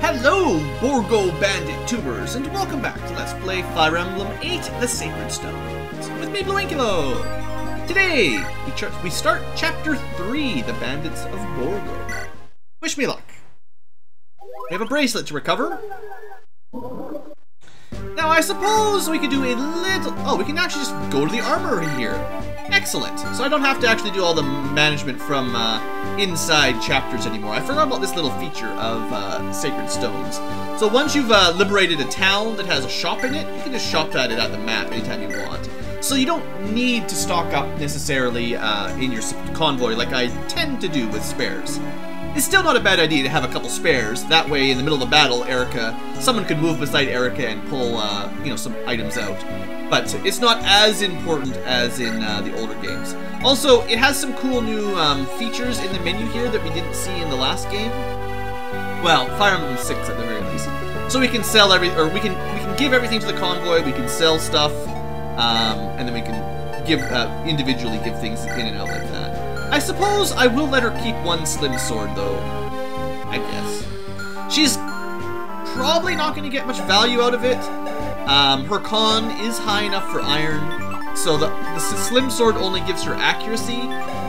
Hello, Borgo Bandit tubers, and welcome back to Let's Play Fire Emblem 8 The Sacred Stones with me, BlueAnkylo. Today, we start Chapter 3, The Bandits of Borgo. Wish me luck. We have a bracelet to recover. Now, I suppose we could do a little... Oh, we can actually just go to the armory here. Excellent. So I don't have to actually do all the management from inside chapters anymore. I forgot about this little feature of Sacred Stones. So once you've liberated a town that has a shop in it, you can just shop at it at the map anytime you want. So you don't need to stock up necessarily in your convoy like I tend to do with spares. It's still not a bad idea to have a couple spares. That way, in the middle of the battle, someone could move beside Erica and pull, some items out. But it's not as important as in the older games. Also, it has some cool new features in the menu here that we didn't see in the last game. Well, Fire Emblem 6 at the very least. So we can sell we can give everything to the convoy. We can sell stuff, and then we can give individually give things in and out like that. I suppose I will let her keep one slim sword, though. I guess. She's probably not going to get much value out of it. Her con is high enough for iron, so the slim sword only gives her accuracy,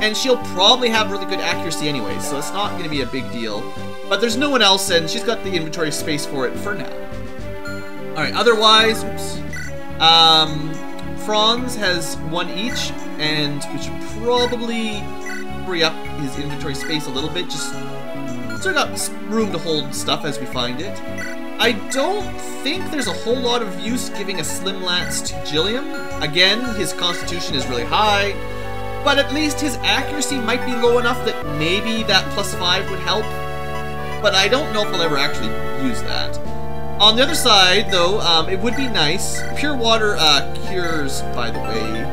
and she'll probably have really good accuracy anyway, so it's not going to be a big deal. But there's no one else, and she's got the inventory space for it for now. Alright, otherwise, oops. Franz has one each, and we should probably free up his inventory space a little bit, just so we got room to hold stuff as we find it. I don't think there's a whole lot of use giving a slim lance to Gilliam. Again, his constitution is really high, but at least his accuracy might be low enough that maybe that +5 would help. But I don't know if I'll ever actually use that. On the other side, though, it would be nice. Pure water cures, by the way,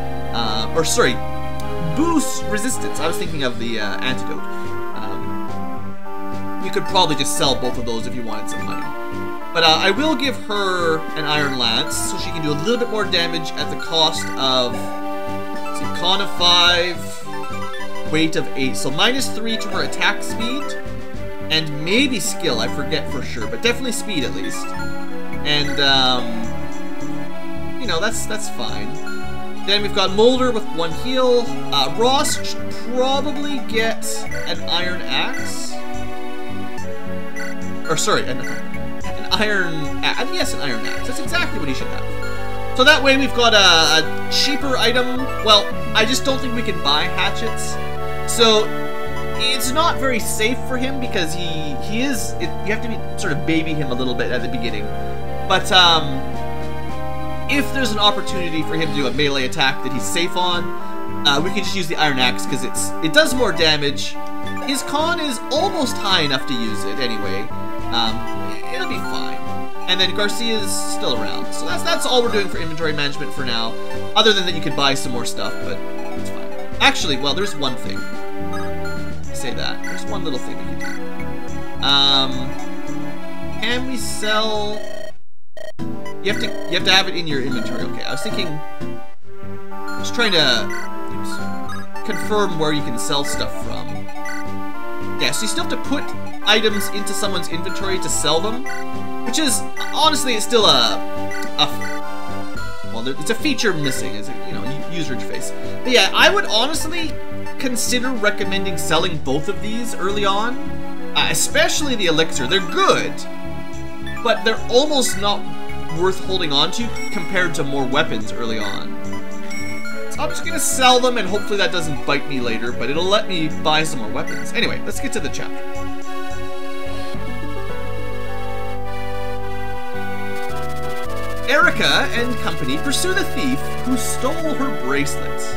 boosts resistance. I was thinking of the antidote. You could probably just sell both of those if you wanted some money. But I will give her an iron lance, so she can do a little bit more damage at the cost of, let's see, con of 5, weight of 8. So -3 to her attack speed, and maybe skill, I forget for sure, but definitely speed at least. And, that's fine. Then we've got Mulder with 1 heal. Ross should probably get an iron axe. Or, sorry, an iron axe. Yes, an iron axe. That's exactly what he should have. So that way we've got a cheaper item. Well, I just don't think we can buy hatchets. So it's not very safe for him because you have to sort of baby him a little bit at the beginning. But if there's an opportunity for him to do a melee attack that he's safe on, we can just use the iron axe because it does more damage. His con is almost high enough to use it anyway. It'll be fine. And then Garcia's still around. So that's all we're doing for inventory management for now. Other than that you could buy some more stuff, but it's fine. Actually, well, there's one thing. I say that. There's one little thing we can do. Can we sell... You have to have it in your inventory. Okay, I was thinking... I was trying to confirm where you can sell stuff from. Yeah, so you still have to put items into someone's inventory to sell them, which is, honestly, it's still it's a feature missing, is it? User interface. But yeah, I would honestly consider recommending selling both of these early on, especially the elixir. They're good, but they're almost not worth holding on to compared to more weapons early on. So I'm just gonna sell them, and hopefully that doesn't bite me later, but it'll let me buy some more weapons. Anyway, let's get to the chapter. Erica and company pursue the thief who stole her bracelets.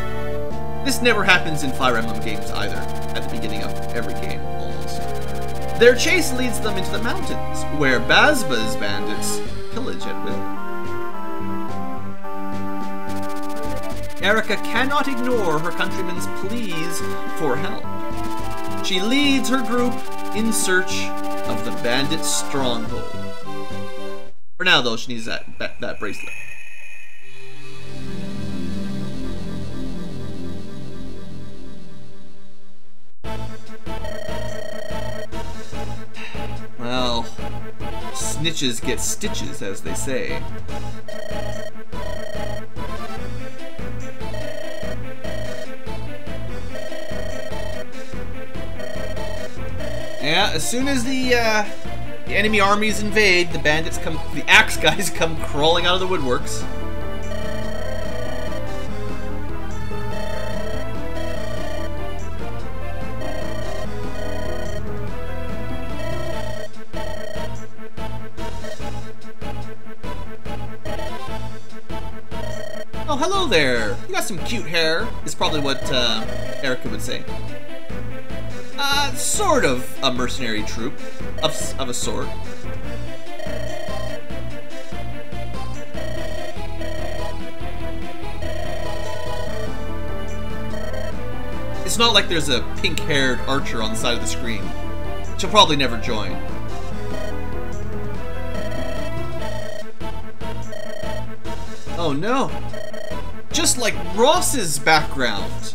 This never happens in Fire Emblem games either, at the beginning of every game, almost. Their chase leads them into the mountains, where Bazba's bandits pillage at will. Erica cannot ignore her countrymen's pleas for help. She leads her group in search of the bandit's stronghold. For now, though, she needs that bracelet. Well, snitches get stitches, as they say. Yeah, as soon as the enemy armies invade, the axe guys come crawling out of the woodworks. Oh, hello there! You got some cute hair, is probably what Erica would say. Sort of a mercenary troop, of a sort. It's not like there's a pink-haired archer on the side of the screen. She'll probably never join. Oh no! Just like Ross's background!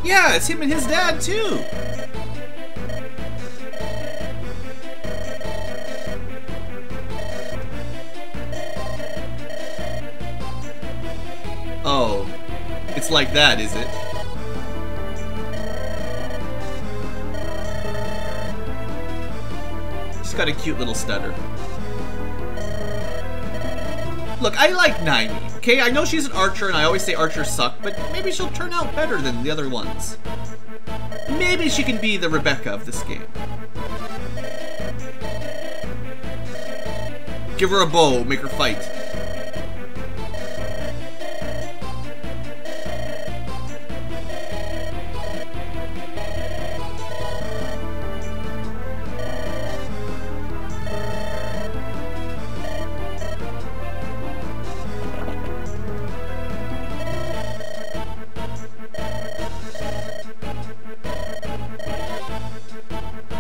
Yeah, it's him and his dad, too! Oh. It's like that, is it? She's got a cute little stutter. Look, I like Naimi, okay? I know she's an archer, and I always say archers suck, but maybe she'll turn out better than the other ones. Maybe she can be the Rebecca of this game. Give her a bow, make her fight.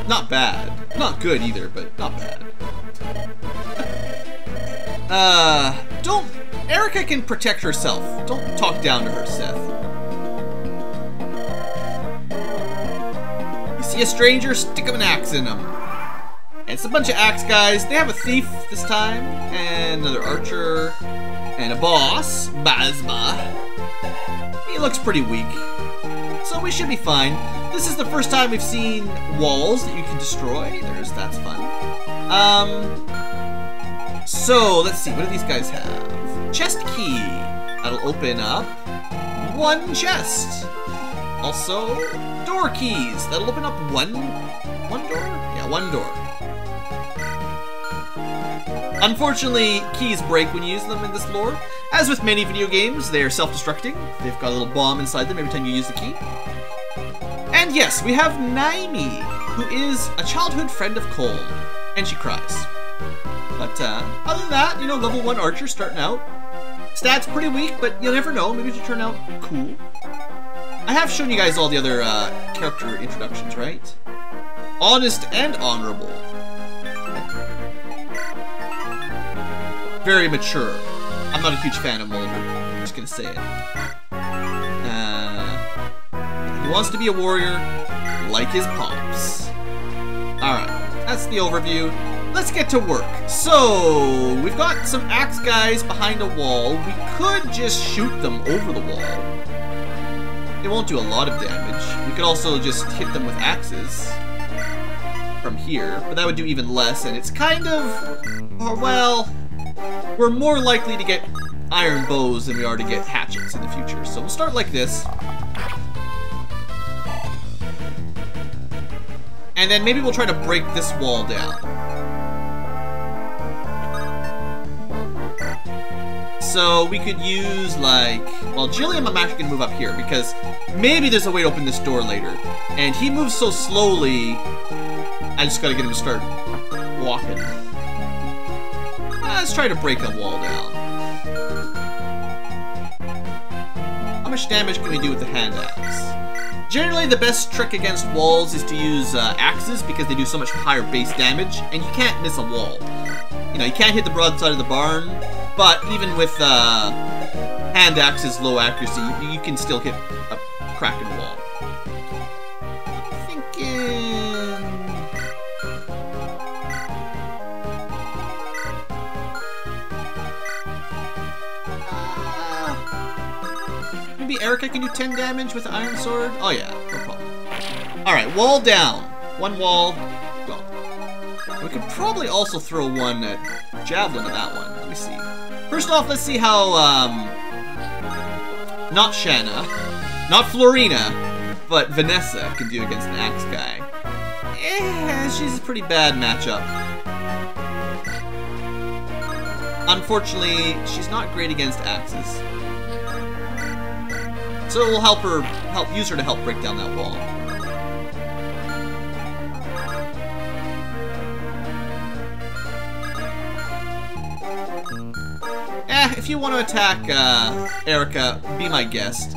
Not bad. Not good either, but not bad. Erica can protect herself. Don't talk down to her, Seth. You see a stranger, stick him an axe in him. And it's a bunch of axe guys. They have a thief this time, and another archer, and a boss, Bazba. He looks pretty weak. So we should be fine. This is the first time we've seen walls that you can destroy. That's fun. So, let's see, what do these guys have? Chest key. That'll open up one chest. Also, door keys. That'll open up one door? Yeah, one door. Unfortunately, keys break when you use them in this lore. As with many video games, they are self-destructing. They've got a little bomb inside them every time you use the key. And yes, we have Naimi, who is a childhood friend of Colm, and she cries. But other than that, you know, level 1 archer starting out. Stats pretty weak, but you'll never know. Maybe she'll turn out cool. I have shown you guys all the other character introductions, right? Honest and honorable. Very mature. I'm not a huge fan of Mulder. I'm just gonna say it. He wants to be a warrior, like his pops. Alright, that's the overview. Let's get to work. So, we've got some axe guys behind a wall. We could just shoot them over the wall. It won't do a lot of damage. We could also just hit them with axes from here, but that would do even less, and it's kind of, well, we're more likely to get iron bows than we are to get hatchets in the future. So we'll start like this. And then maybe we'll try to break this wall down. So we could use, like, well, Jillian, I'm actually going to move up here because maybe there's a way to open this door later. And he moves so slowly, I just got to get him to start walking. Let's try to break a wall down. How much damage can we do with the hand axe? Generally, the best trick against walls is to use axes because they do so much higher base damage, and you can't miss a wall. You know, you can't hit the broadside of the barn, but even with hand axes low accuracy, you can still hit a crack in a wall. Erica can do 10 damage with the Iron Sword? Oh yeah, no problem. Alright, wall down. One wall, go. We could probably also throw one javelin at that one. Let me see. First off, let's see how, not Shanna, not Florina, but Vanessa can do against an axe guy. She's a pretty bad matchup. Unfortunately, she's not great against axes. So we'll use her to help break down that wall. If you want to attack Erica, be my guest.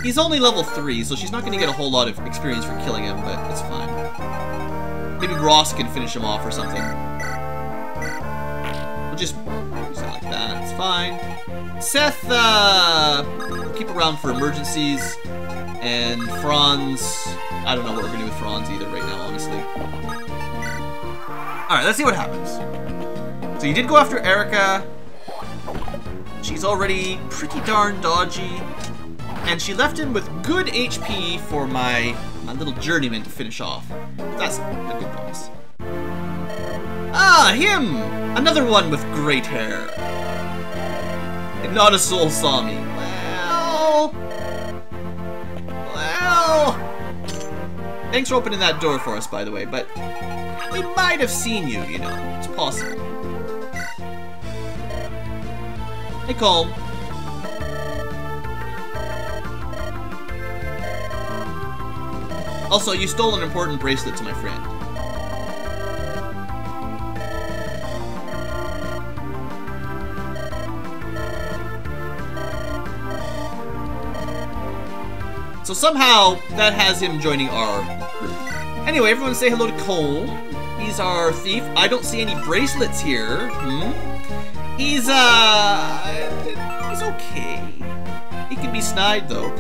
He's only level 3, so she's not going to get a whole lot of experience for killing him, but it's fine. Maybe Ross can finish him off or something. We'll just use it like that, it's fine. Seth, keep around for emergencies. And Franz, I don't know what we're going to do with Franz either right now, honestly. Alright, let's see what happens. So you did go after Erica. She's already pretty darn dodgy. And she left him with good HP for my little journeyman to finish off. That's a good bonus. Ah, him! Another one with great hair. And not a soul saw me. Well... Thanks for opening that door for us, by the way, but we might have seen you, you know. It's possible. Hey, Calm. Also, you stole an important bracelet to my friend. So somehow, that has him joining our group. Anyway, everyone say hello to Cole. He's our thief. I don't see any bracelets here. He's okay. He can be snide, though.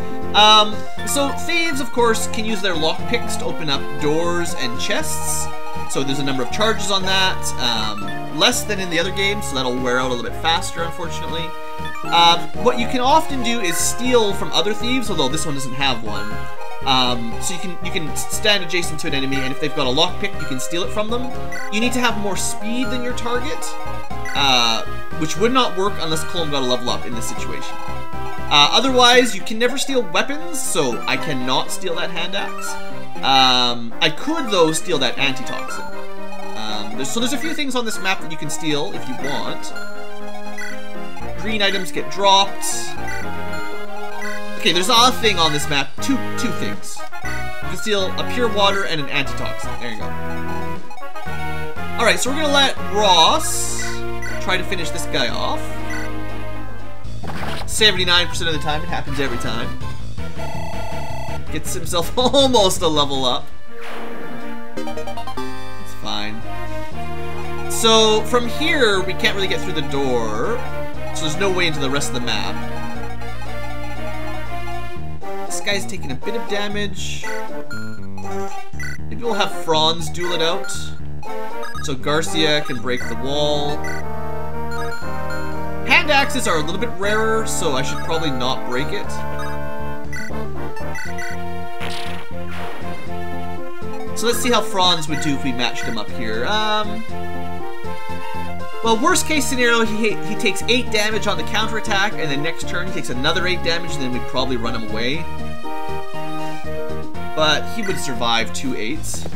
So thieves, of course, can use their lockpicks to open up doors and chests. So there's a number of charges on that. Less than in the other games, so that'll wear out a little bit faster, unfortunately. What you can often do is steal from other thieves, although this one doesn't have one. So you can stand adjacent to an enemy, and if they've got a lockpick, you can steal it from them. You need to have more speed than your target, which would not work unless Colm got a level up in this situation. Otherwise, you can never steal weapons, so I cannot steal that hand axe. I could, though, steal that antitoxin. So there's a few things on this map that you can steal if you want. Green items get dropped. Okay, there's a thing on this map. Two things. You can steal a pure water and an antitoxin. There you go. Alright, so we're gonna let Ross try to finish this guy off. 79% of the time, it happens every time. Gets himself almost a level up. It's fine. So, from here, we can't really get through the door. So there's no way into the rest of the map. This guy's taking a bit of damage. Maybe we'll have Franz duel it out. So Garcia can break the wall. Hand axes are a little bit rarer, so I should probably not break it. So let's see how Franz would do if we matched him up here. Well, worst case scenario, he takes 8 damage on the counterattack, and then next turn he takes another 8 damage, and then we'd probably run him away. But he would survive 2 8s.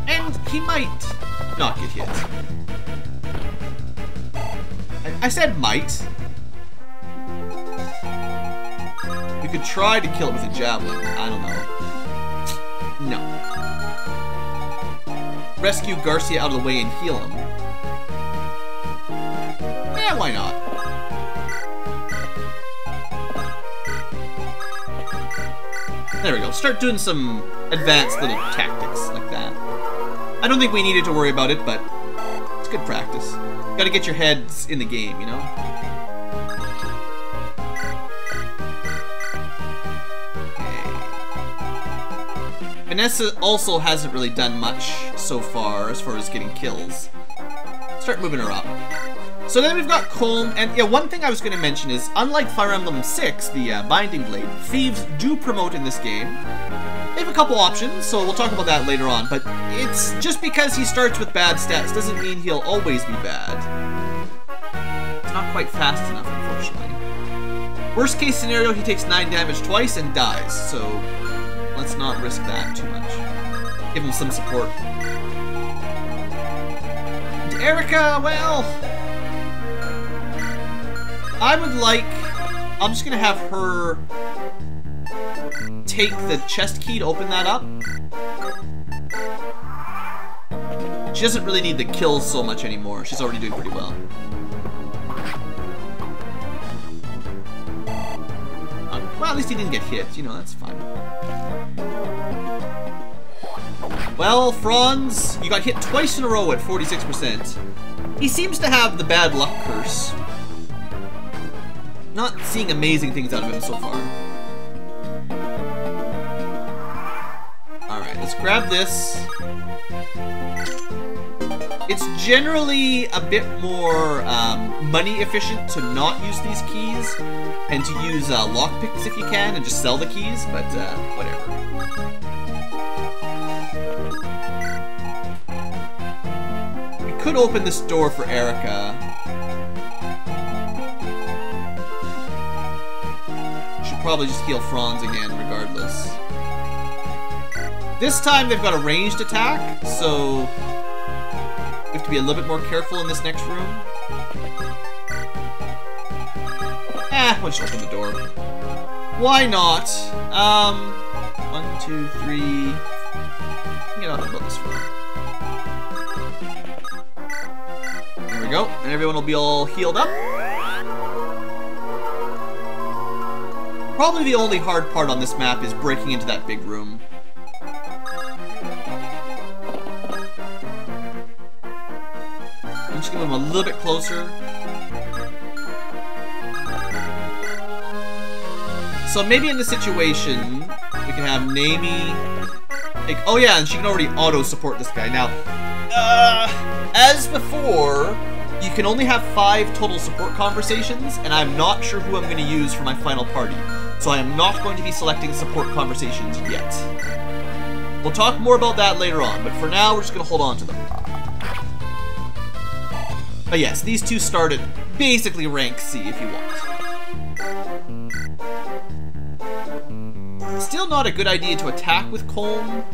And he might not get hit. I said might. We could try to kill it with a javelin. I don't know. No. Rescue Garcia out of the way and heal him. Yeah, why not? There we go. Start doing some advanced little tactics like that. I don't think we needed to worry about it, but it's good practice. Gotta get your heads in the game, you know? Okay. Vanessa also hasn't really done much so far as getting kills. Start moving her up. So then we've got Colm, and yeah, one thing I was going to mention is, unlike Fire Emblem 6, the Binding Blade, thieves do promote in this game. They have a couple options, so we'll talk about that later on, but it's just because he starts with bad stats doesn't mean he'll always be bad. It's not quite fast enough, unfortunately. Worst case scenario, he takes 9 damage twice and dies, so let's not risk that too much. Give him some support. And Erica, well, I would like... I'm just gonna have her take the chest key to open that up. She doesn't really need the kills so much anymore. She's already doing pretty well. Well, at least he didn't get hit. You know, that's fine. Well, Franz, you got hit twice in a row at 46%. He seems to have the bad luck curse. Not seeing amazing things out of him so far. Alright, let's grab this. It's generally a bit more money efficient to not use these keys and to use lockpicks if you can and just sell the keys, but whatever. We could open this door for Erica. Should probably just heal Franz again regardless. This time they've got a ranged attack, so we have to be a little bit more careful in this next room. We'll just open the door. Why not? 1, 2, 3. Get off about this room. There we go, and everyone will be all healed up. Probably the only hard part on this map is breaking into that big room. I'm just gonna move him a little bit closer. So maybe in this situation, we can have Naomi... Like, oh yeah, and she can already auto-support this guy. Now, as before, you can only have 5 total support conversations, and I'm not sure who I'm going to use for my final party. So I am not going to be selecting support conversations yet. We'll talk more about that later on, but for now, we're just going to hold on to them. But yes, these two start at basically rank C if you want. Still not a good idea to attack with Colm.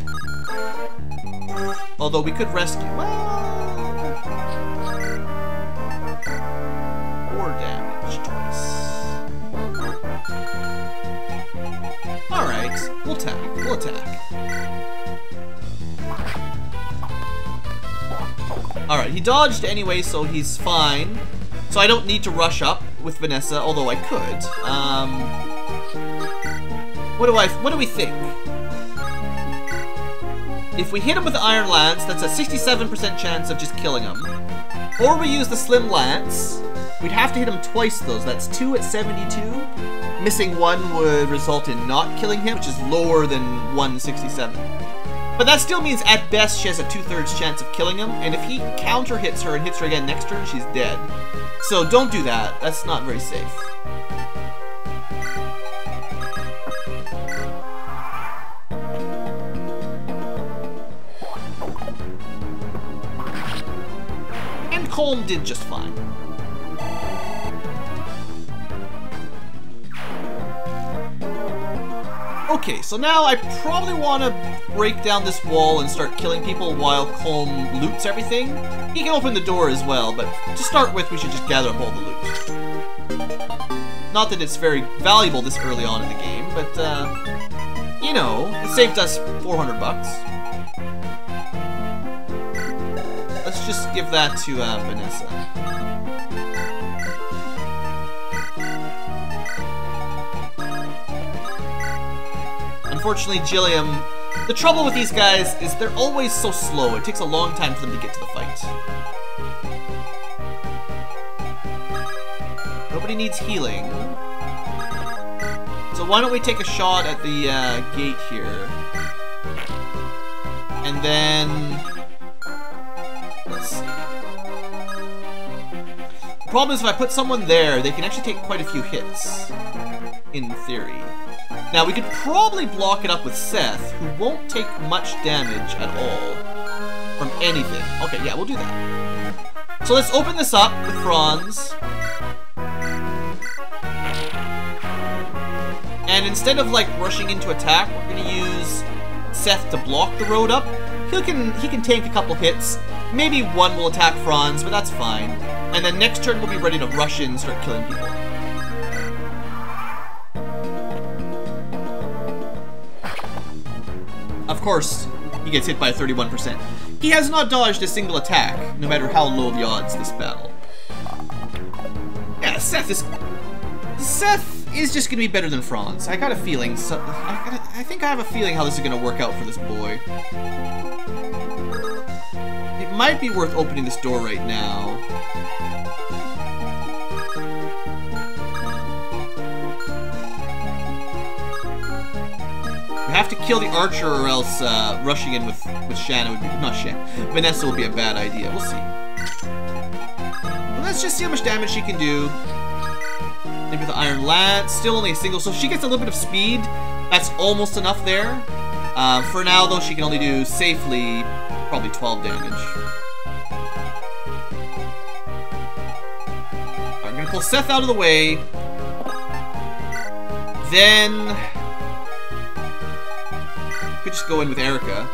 Although we could rescue. Well, 4 damage twice. Alright, we'll attack. We'll attack. Alright, he dodged anyway, so he's fine. So I don't need to rush up with Vanessa, although I could. What do we think? If we hit him with the Iron Lance, that's a 67% chance of just killing him. Or we use the Slim Lance. We'd have to hit him twice though, so that's 2 at 72. Missing 1 would result in not killing him, which is lower than 167. But that still means at best she has a 2/3 chance of killing him, and if he counter hits her and hits her again next turn, she's dead. So don't do that, that's not very safe. Colm did just fine. Okay, so now I probably want to break down this wall and start killing people while Colm loots everything. He can open the door as well, but to start with, we should just gather up all the loot. Not that it's very valuable this early on in the game, but, you know, it saved us 400 bucks. Let's just give that to Vanessa. Unfortunately, Gilliam, the trouble with these guys is they're always so slow. It takes a long time for them to get to the fight. Nobody needs healing. So why don't we take a shot at the gate here. And then... let's see. Problem is, if I put someone there, they can actually take quite a few hits. In theory. Now, we could probably block it up with Seth, who won't take much damage at all from anything. Okay, yeah, we'll do that. So let's open this up with Franz. And instead of, like, rushing into attack, we're going to use Seth to block the road up. He can tank a couple hits. Maybe one will attack Franz, but that's fine. And then next turn we'll be ready to rush in and start killing people. Of course, he gets hit by 31%. He has not dodged a single attack, no matter how low the odds this battle. Yeah, Seth is just gonna be better than Franz. I got a feeling. I think I have a feeling how this is gonna work out for this boy. It might be worth opening this door right now. We have to kill the archer, or else rushing in with Shanna would be Vanessa will be a bad idea. We'll see. But let's just see how much damage she can do. Maybe the Iron Lance, still only a single, so if she gets a little bit of speed, that's almost enough there. For now, though, she can only do safely probably 12 damage. Alright, I'm gonna pull Seth out of the way. Then could just go in with Erica.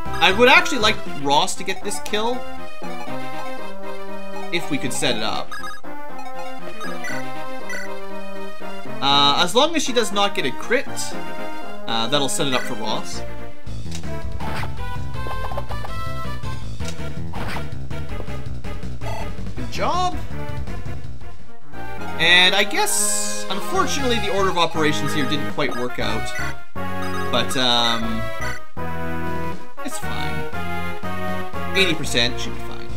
I would actually like Ross to get this kill if we could set it up. As long as she does not get a crit, that'll set it up for Ross. Good job. And I guess, unfortunately, the order of operations here didn't quite work out. But, it's fine. 80% should be fine.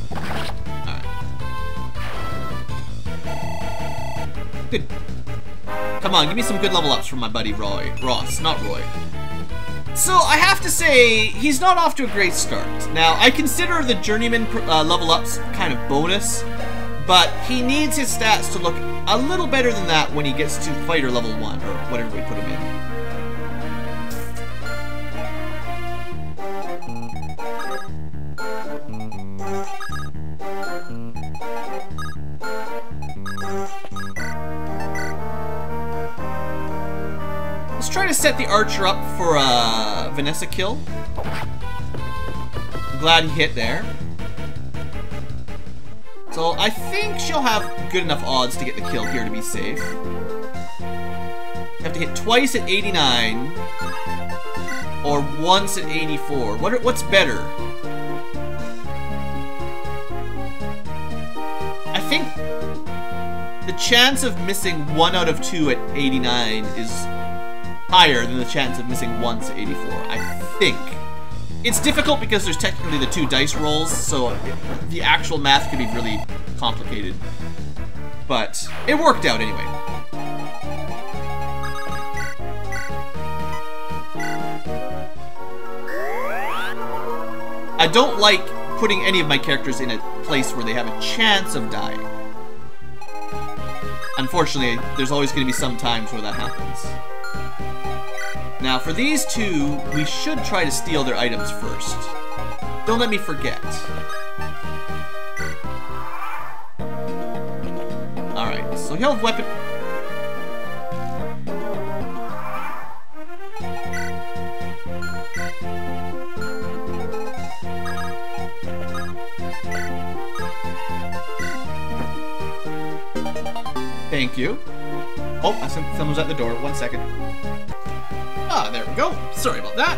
Alright. Good. Come on, give me some good level ups from my buddy Ross, not Roy. So, I have to say, he's not off to a great start. Now, I consider the Journeyman level ups kind of bonus, but he needs his stats to look a little better than that when he gets to Fighter level 1, or whatever we put him in. Let's try to set the archer up for a Vanessa kill. I'm glad he hit there. So I think she'll have good enough odds to get the kill here to be safe. You have to hit twice at 89 or once at 84. What's better? I think the chance of missing 1 out of 2 at 89 is higher than the chance of missing once at 84, I think. It's difficult because there's technically the 2 dice rolls, so the actual math could be really complicated. But it worked out anyway. I don't like putting any of my characters in a place where they have a chance of dying. Unfortunately, there's always going to be some times where that happens. Now, for these two, we should try to steal their items first. Don't let me forget. Alright, so he'll have weapon... Thank you. Oh, someone's at the door. 1 second. Ah, there we go. Sorry about that.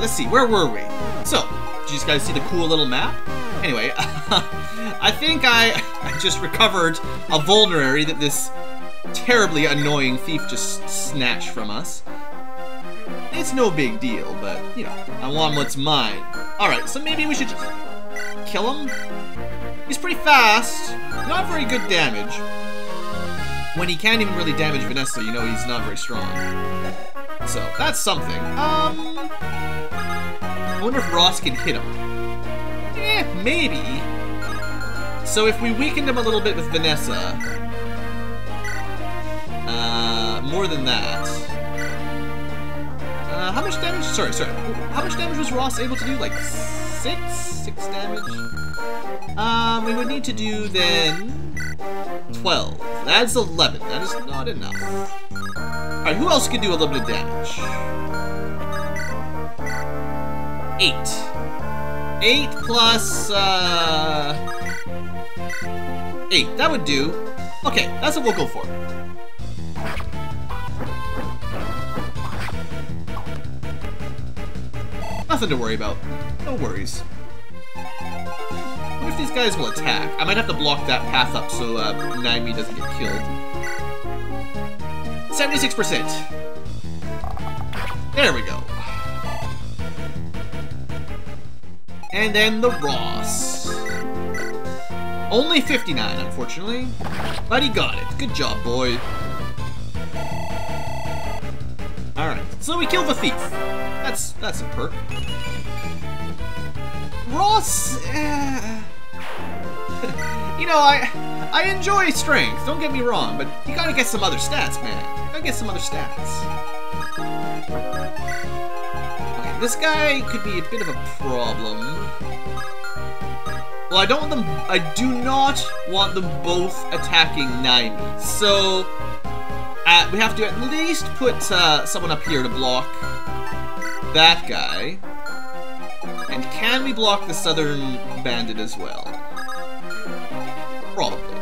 Let's see, where were we? So, did you guys see the cool little map? Anyway, I think I just recovered a vulnerary that this terribly annoying thief just snatched from us. It's no big deal, but, you know, I want what's mine. Alright, so maybe we should just kill him? He's pretty fast, not very good damage. When he can't even really damage Vanessa, you know he's not very strong. So, that's something. I wonder if Ross can hit him. Maybe. So if we weakened him a little bit with Vanessa, more than that. How much damage? Sorry. How much damage was Ross able to do? Like 6? 6 damage? We would need to do then 12. That's 11. That is not enough. Alright, who else can do a little bit of damage? 8. 8 plus 8. That would do. Okay, that's what we'll go for. Nothing to worry about. No worries. What if these guys will attack? I might have to block that path up so Naimi doesn't get killed. 76%. There we go. And then the Ross. Only 59, unfortunately. But he got it. Good job, boy. Alright, so we killed the thief. That's a perk. Ross, you know, I enjoy strength, don't get me wrong, but you gotta get some other stats, man. You gotta get some other stats. Okay, this guy could be a bit of a problem. Well, I do not want them both attacking Naimi, so we have to at least put someone up here to block that guy. And can we block the southern bandit as well? Probably.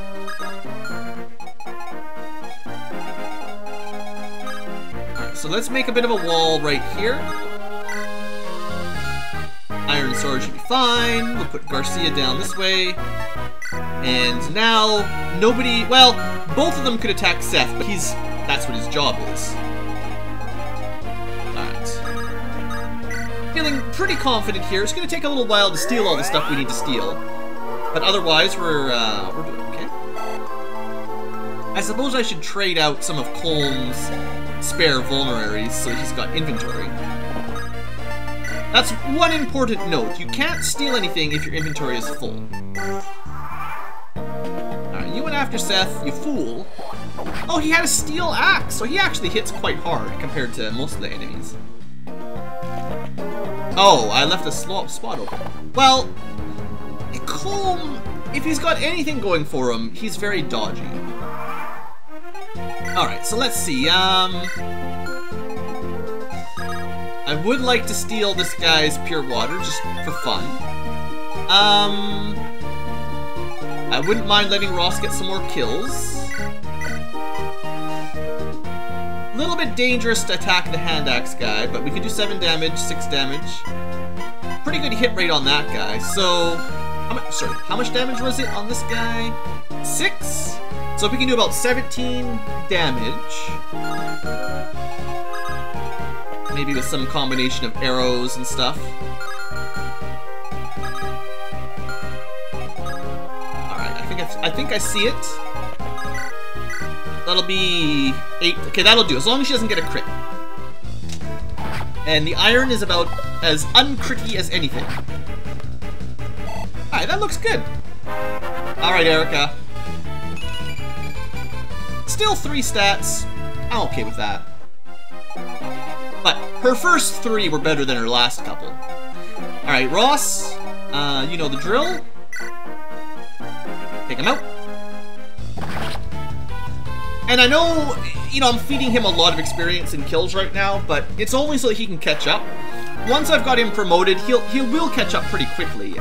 Alright, so let's make a bit of a wall right here. Iron Sword should be fine. We'll put Garcia down this way. And now, nobody... Well, both of them could attack Seth, but that's what his job is. Feeling pretty confident here. It's going to take a little while to steal all the stuff we need to steal. But otherwise, we're doing okay. I suppose I should trade out some of Colm's spare vulneraries so he's got inventory. That's one important note. You can't steal anything if your inventory is full. Alright, you went after Seth, you fool. Oh, he had a steel axe, so he actually hits quite hard compared to most of the enemies. Oh, I left a spot open. Well, Colm, if he's got anything going for him, he's very dodgy. Alright, so let's see, I would like to steal this guy's pure water, just for fun. I wouldn't mind letting Ross get some more kills. A little bit dangerous to attack the hand axe guy, but we could do 7 damage, 6 damage. Pretty good hit rate on that guy. So, how much damage was it on this guy? 6? So if we can do about 17 damage. Maybe with some combination of arrows and stuff. Alright, I think I see it. That'll be 8. Okay, that'll do, as long as she doesn't get a crit. And the iron is about as uncritty as anything. Alright, that looks good. Alright, Erica. Still 3 stats. I'm okay with that. But her first 3 were better than her last couple. Alright, Ross. You know the drill. Take him out. And I know, you know, I'm feeding him a lot of experience in kills right now, but it's only so that he can catch up. Once I've got him promoted, he will catch up pretty quickly.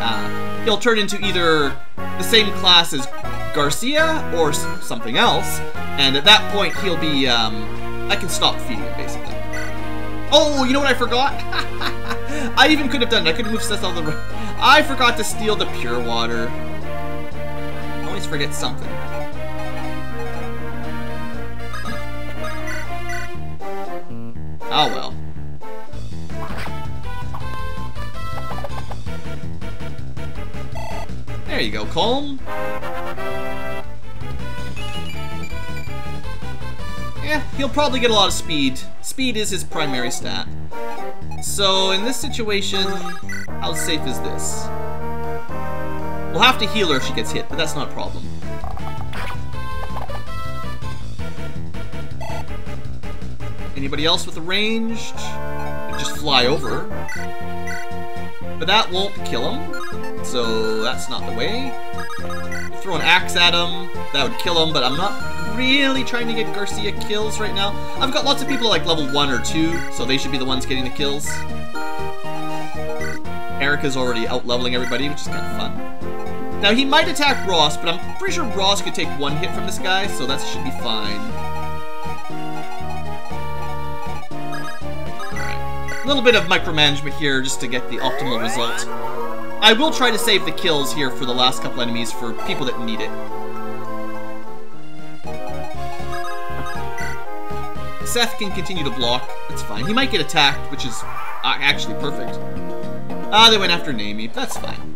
He'll turn into either the same class as Garcia or something else, and at that point he'll be, I can stop feeding him, basically. Oh, you know what I forgot? I even could have done it. I could have moved Seth on the road. I forgot to steal the pure water. I always forget something. Oh well. There you go, Colm. Yeah, he'll probably get a lot of speed. Speed is his primary stat. So in this situation, how safe is this? We'll have to heal her if she gets hit, but that's not a problem. Anybody else with the ranged? Just fly over. But that won't kill him, so that's not the way. Throw an axe at him, that would kill him, but I'm not really trying to get Garcia kills right now. I've got lots of people like level 1 or 2, so they should be the ones getting the kills. Erica's already out-leveling everybody, which is kind of fun. Now, he might attack Ross, but I'm pretty sure Ross could take 1 hit from this guy, so that should be fine. Alright. A little bit of micromanagement here just to get the optimal result. I will try to save the kills here for the last couple enemies for people that need it. Seth can continue to block. That's fine. He might get attacked, which is actually perfect. They went after Naomi. That's fine.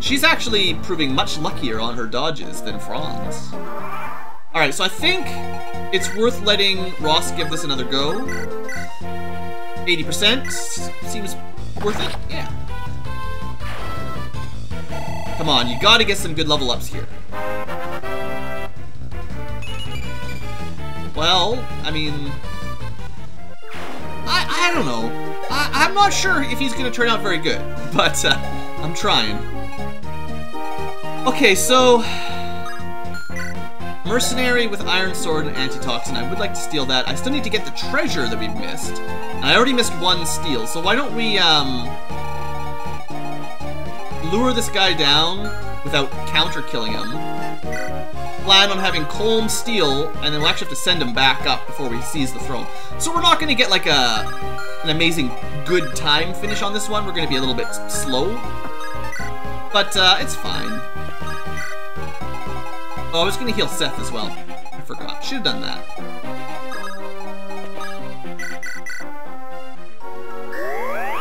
She's actually proving much luckier on her dodges than Franz. Alright, so I think it's worth letting Ross give this another go. 80% seems worth it. Yeah. Come on, you gotta get some good level ups here. Well, I mean... I don't know. I'm not sure if he's gonna turn out very good, but I'm trying. Okay, so... Mercenary with Iron Sword and Antitoxin. I would like to steal that. I still need to get the treasure that we've missed. And I already missed 1 steal, so why don't we, lure this guy down without counter-killing him. Plan on having Colm steal, and then we'll actually have to send him back up before we seize the throne. So we're not going to get, like, an amazing good time finish on this one. We're going to be a little bit slow. But, it's fine. Oh, I was going to heal Seth as well. I forgot. Should have done that.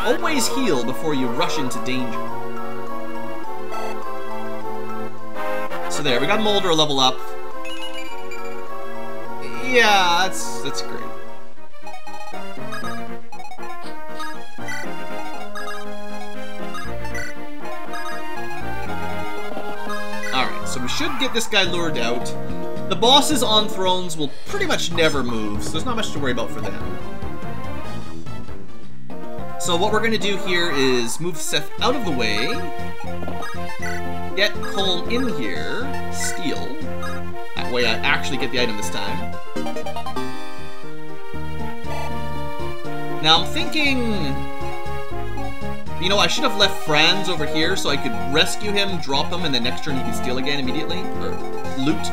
Always heal before you rush into danger. So there, we got Mulder a level up. Yeah, that's great. Alright, so we should get this guy lured out. The bosses on thrones will pretty much never move, so there's not much to worry about for them. So what we're going to do here is move Seth out of the way, get Colm in here, steal. That way I actually get the item this time. Now I'm thinking... You know, I should have left Franz over here so I could rescue him, drop him, and then next turn he can steal again immediately. Or loot.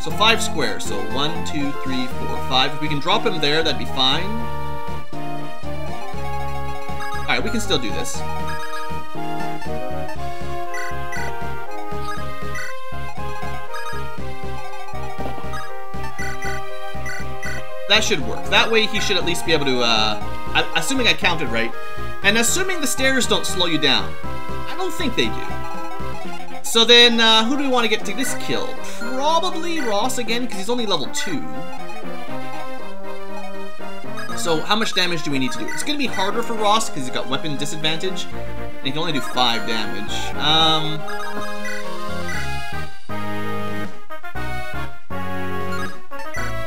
So 5 squares. So 1, 2, 3, 4, 5. If we can drop him there, that'd be fine. Alright, we can still do this. That should work. That way he should at least be able to, assuming I counted right, and assuming the stairs don't slow you down. I don't think they do. So then, who do we want to get to this kill? Probably Ross again, because he's only level 2. So how much damage do we need to do? It's going to be harder for Ross, because he's got weapon disadvantage, and he can only do 5 damage.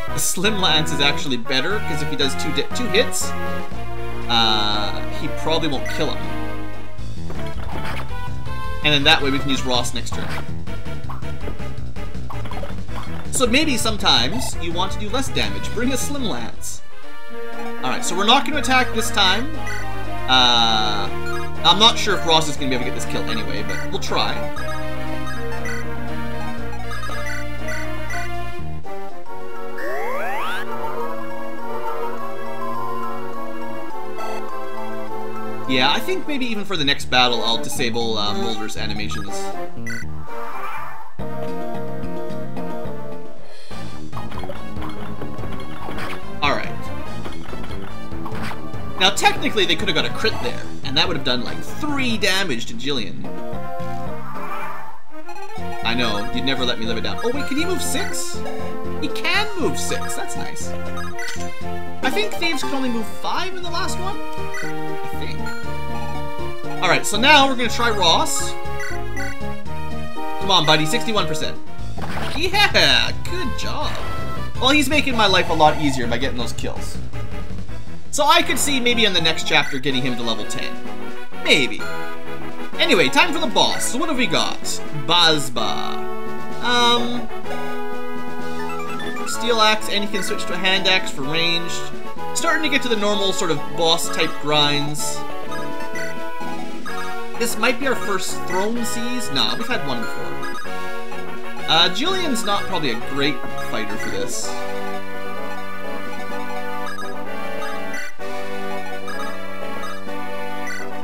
The Slim Lance is actually better, because if he does 2 hits, he probably won't kill him. And then that way we can use Ross next turn. So maybe sometimes you want to do less damage. Bring a Slim Lance. Alright, so we're not going to attack this time. I'm not sure if Ross is going to be able to get this kill anyway, but we'll try. Yeah, I think maybe even for the next battle, I'll disable Mulder's animations. Alright. Now, technically, they could have got a crit there, and that would have done, like, 3 damage to Jillian. I know, you'd never let me live it down. Oh, wait, can he move 6? He can move 6, that's nice. I think Thieves could only move 5 in the last one? I think. Alright, so now we're gonna try Ross. Come on, buddy, 61%. Yeah, good job. Well, he's making my life a lot easier by getting those kills. So I could see maybe in the next chapter getting him to level 10. Maybe. Anyway, time for the boss. So what have we got? Bazba. Steel axe, and you can switch to a hand axe for ranged. Starting to get to the normal sort of boss type grinds. This might be our first throne seize. Nah, we've had one before. Julian's not probably a great fighter for this.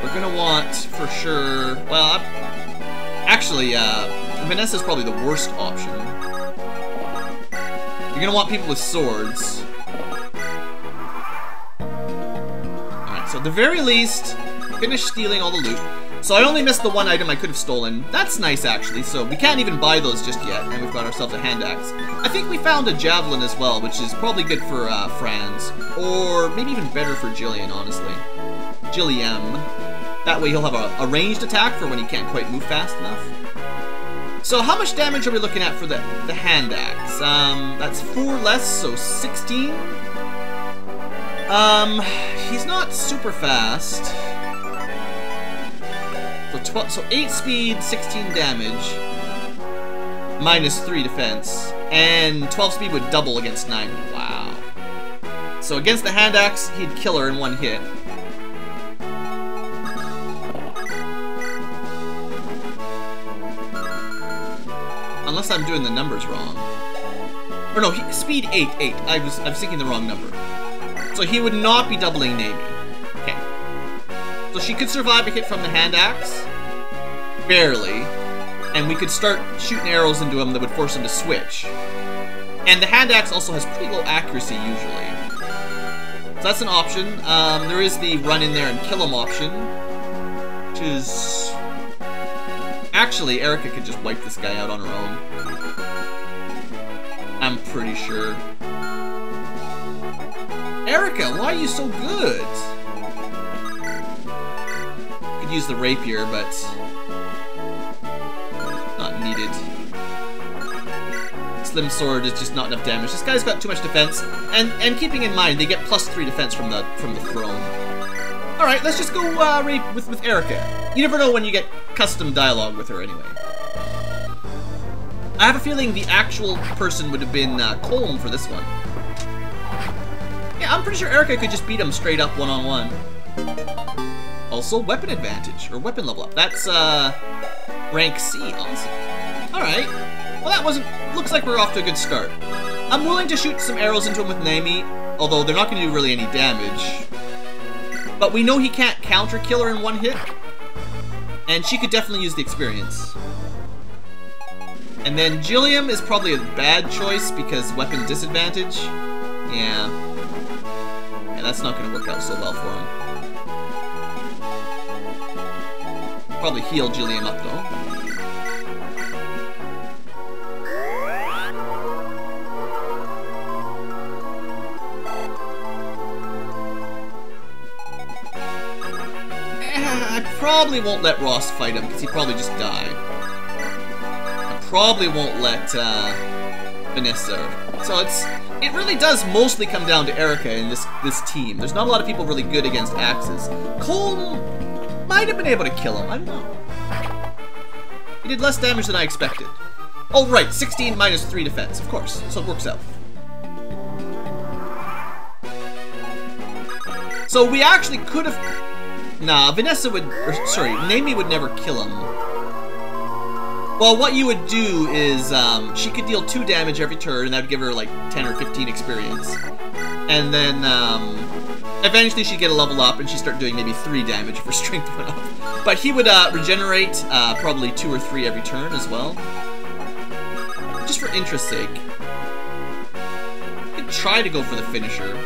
We're gonna want, for sure... Well, actually, Vanessa's probably the worst option. You're gonna want people with swords. Alright, so at the very least, finish stealing all the loot. So I only missed the one item I could have stolen. That's nice, actually. So we can't even buy those just yet, and we've got ourselves a hand axe. I think we found a javelin as well, which is probably good for Franz. Or maybe even better for Jillian, honestly. Jilliam. That way he'll have a ranged attack for when he can't quite move fast enough. So how much damage are we looking at for the hand axe? That's 4 less, so 16. He's not super fast. So 8 speed, 16 damage, minus 3 defense, and 12 speed would double against 9. Wow. So against the hand axe, he'd kill her in one hit. Unless I'm doing the numbers wrong. Or no, speed 8. I was thinking the wrong number. So he would not be doubling Nami. Okay. So she could survive a hit from the hand axe. Barely. And we could start shooting arrows into him that would force him to switch. And the hand axe also has pretty low accuracy usually. So that's an option. There is the run in there and kill him option. Which is... Actually, Erica could just wipe this guy out on her own. I'm pretty sure. Erica, why are you so good? Could use the rapier, but not needed. Slim sword is just not enough damage. This guy's got too much defense, and keeping in mind they get +3 defense from the throne. All right, let's just go rape with Erica. You never know when you get custom dialogue with her anyway. I have a feeling the actual person would have been Colm for this one. Yeah, I'm pretty sure Erica could just beat him straight up one-on-one. Also, weapon advantage, or weapon level up. That's rank C, awesome. Alright, well that wasn't... Looks like we're off to a good start. I'm willing to shoot some arrows into him with Nami, although they're not going to do really any damage. But we know he can't counter kill her in one hit. And she could definitely use the experience. And then Jilliam is probably a bad choice because weapon disadvantage. Yeah. Yeah, that's not going to work out so well for him. Probably heal Jilliam up though. I probably won't let Ross fight him because he'd probably just die. I probably won't let Vanessa. So it really does mostly come down to Erica in this team. There's not a lot of people really good against axes. Cole might have been able to kill him. I don't know. He did less damage than I expected. Oh right, 16 minus 3 defense, of course. So it works out. So we actually could have... Nah, Vanessa would... sorry, Nami would never kill him. Well, what you would do is, she could deal 2 damage every turn, and that would give her, like, 10 or 15 experience. And then, eventually she'd get a level up, and she'd start doing maybe 3 damage if her strength went up. But he would, regenerate, probably 2 or 3 every turn as well. Just for interest's sake. I could try to go for the finisher.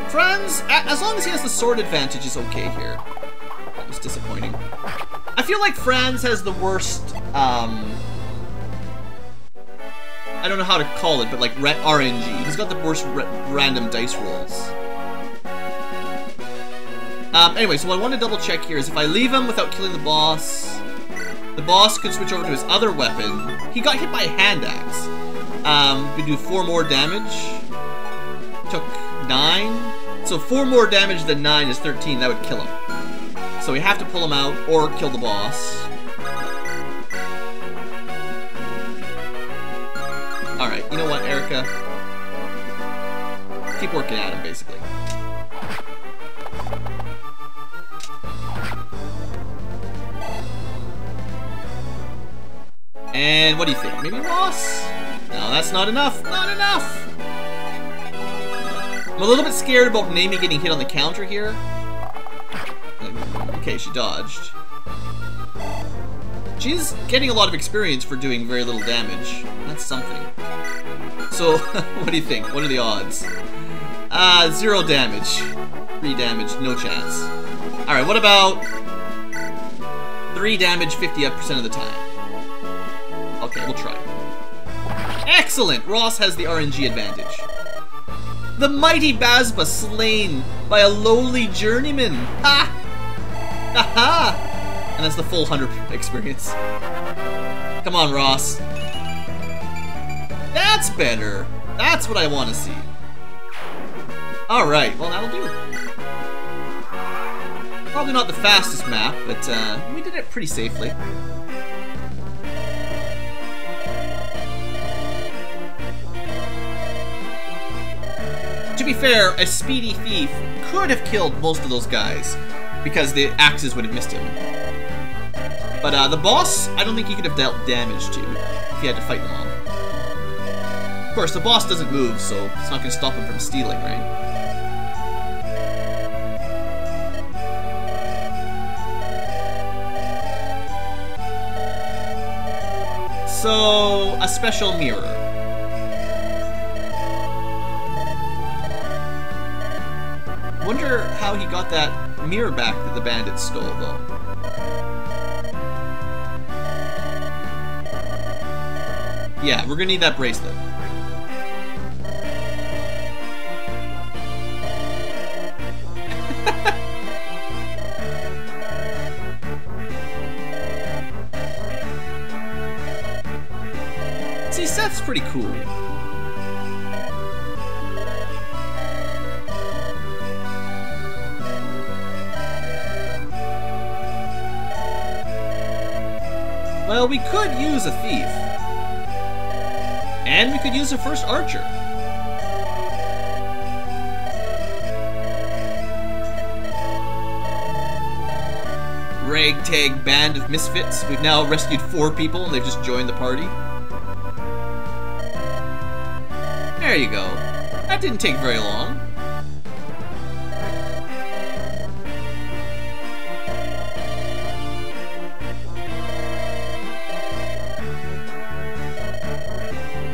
Franz, as long as he has the sword advantage, is okay here. That was disappointing. I feel like Franz has the worst, I I don't know how to call it, but like RNG. He's got the worst random dice rolls. Anyway, so what I want to double check here is if I leave him without killing the boss could switch over to his other weapon. He got hit by a hand axe. We do 4 more damage. Took 9. So 4 more damage than 9 is 13. That would kill him. So we have to pull him out or kill the boss. Alright, you know what, Erica? Keep working at him, basically. And what do you think? Maybe Ross? No, that's not enough. Not enough! I'm a little bit scared about Naomi getting hit on the counter here. Okay, she dodged. She's getting a lot of experience for doing very little damage. That's something. So, what do you think? What are the odds? 0 damage. 3 damage, no chance. Alright, what about 3 damage 50% of the time? Okay, we'll try. Excellent! Ross has the RNG advantage. The mighty Bazba slain by a lowly journeyman. Ha! Ha ha! And that's the full 100 experience. Come on, Ross. That's better. That's what I want to see. Alright, well that'll do. Probably not the fastest map, but we did it pretty safely. To be fair, a speedy thief could have killed most of those guys because the axes would have missed him. But the boss, I don't think he could have dealt damage to if he had to fight them all. Of course, the boss doesn't move, so it's not going to stop him from stealing, right? So, a special mirror. Wonder how he got that mirror back that the bandits stole, though. Yeah, we're gonna need that bracelet. See, Seth's pretty cool. Well, we could use a thief. And we could use a first archer. Ragtag band of misfits. We've now rescued 4 people and they've just joined the party. There you go. That didn't take very long.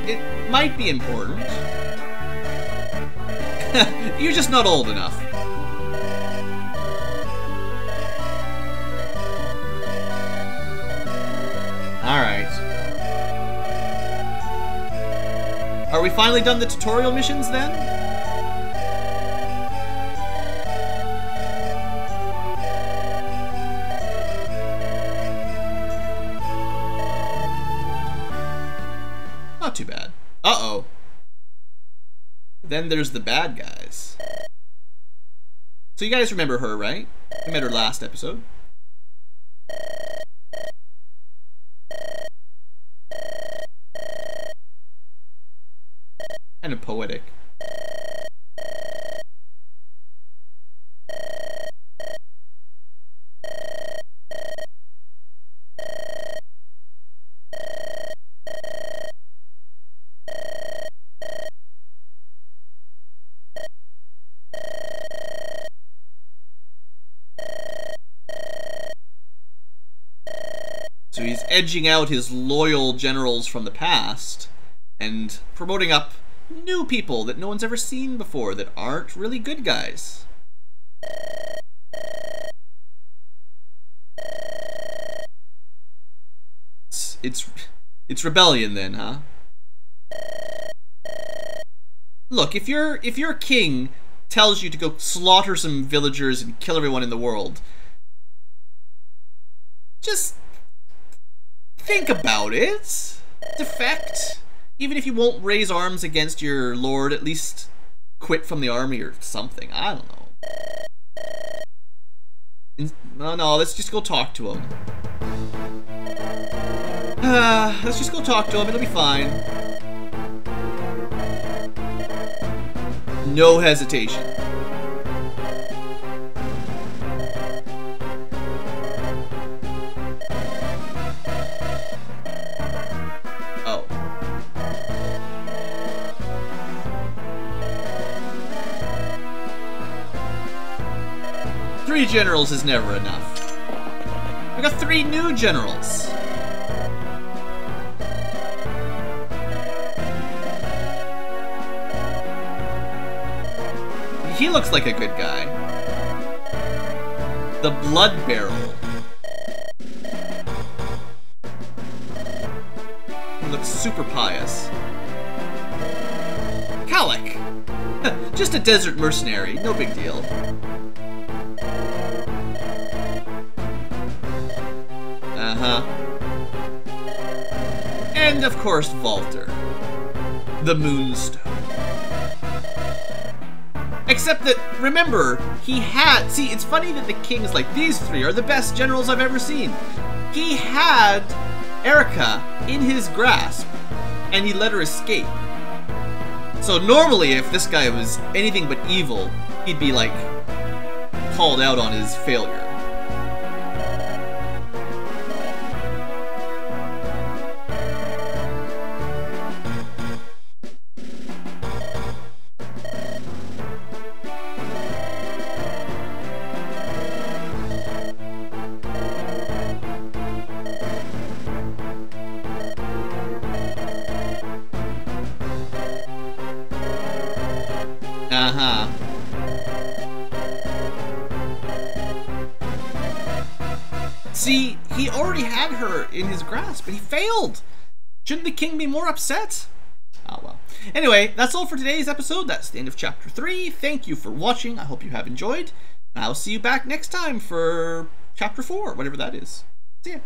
It might be important. You're just not old enough. Alright. Are we finally done the tutorial missions then? Not too bad. Uh-oh. Then there's the bad guys. So you guys remember her, right? We met her last episode. Kind of poetic. So he's edging out his loyal generals from the past and promoting up new people that no one's ever seen before that aren't really good guys. It's rebellion then, huh? look, if your king tells you to go slaughter some villagers and kill everyone in the world, just think about it. Defect. Even if you won't raise arms against your lord, at least quit from the army or something. I don't know. No, let's just go talk to him. Let's just go talk to him. It'll be fine. No hesitation. Oh. Three generals is never enough. We got 3 new generals. He looks like a good guy. The Blood Barrel. He looks super pious. Kalik. Just a desert mercenary, no big deal. And of course, Walter. The Moonstone. Except that, remember, he had... See, it's funny that the king's like, these 3 are the best generals I've ever seen. He had Erica in his grasp, and he let her escape. So normally, if this guy was anything but evil, he'd be, like, called out on his failure. See, he already had her in his grasp, but he failed. Shouldn't the king be more upset? Oh well. Anyway, that's all for today's episode. That's the end of Chapter 3. Thank you for watching. I hope you have enjoyed. I'll see you back next time for Chapter 4, whatever that is. See ya.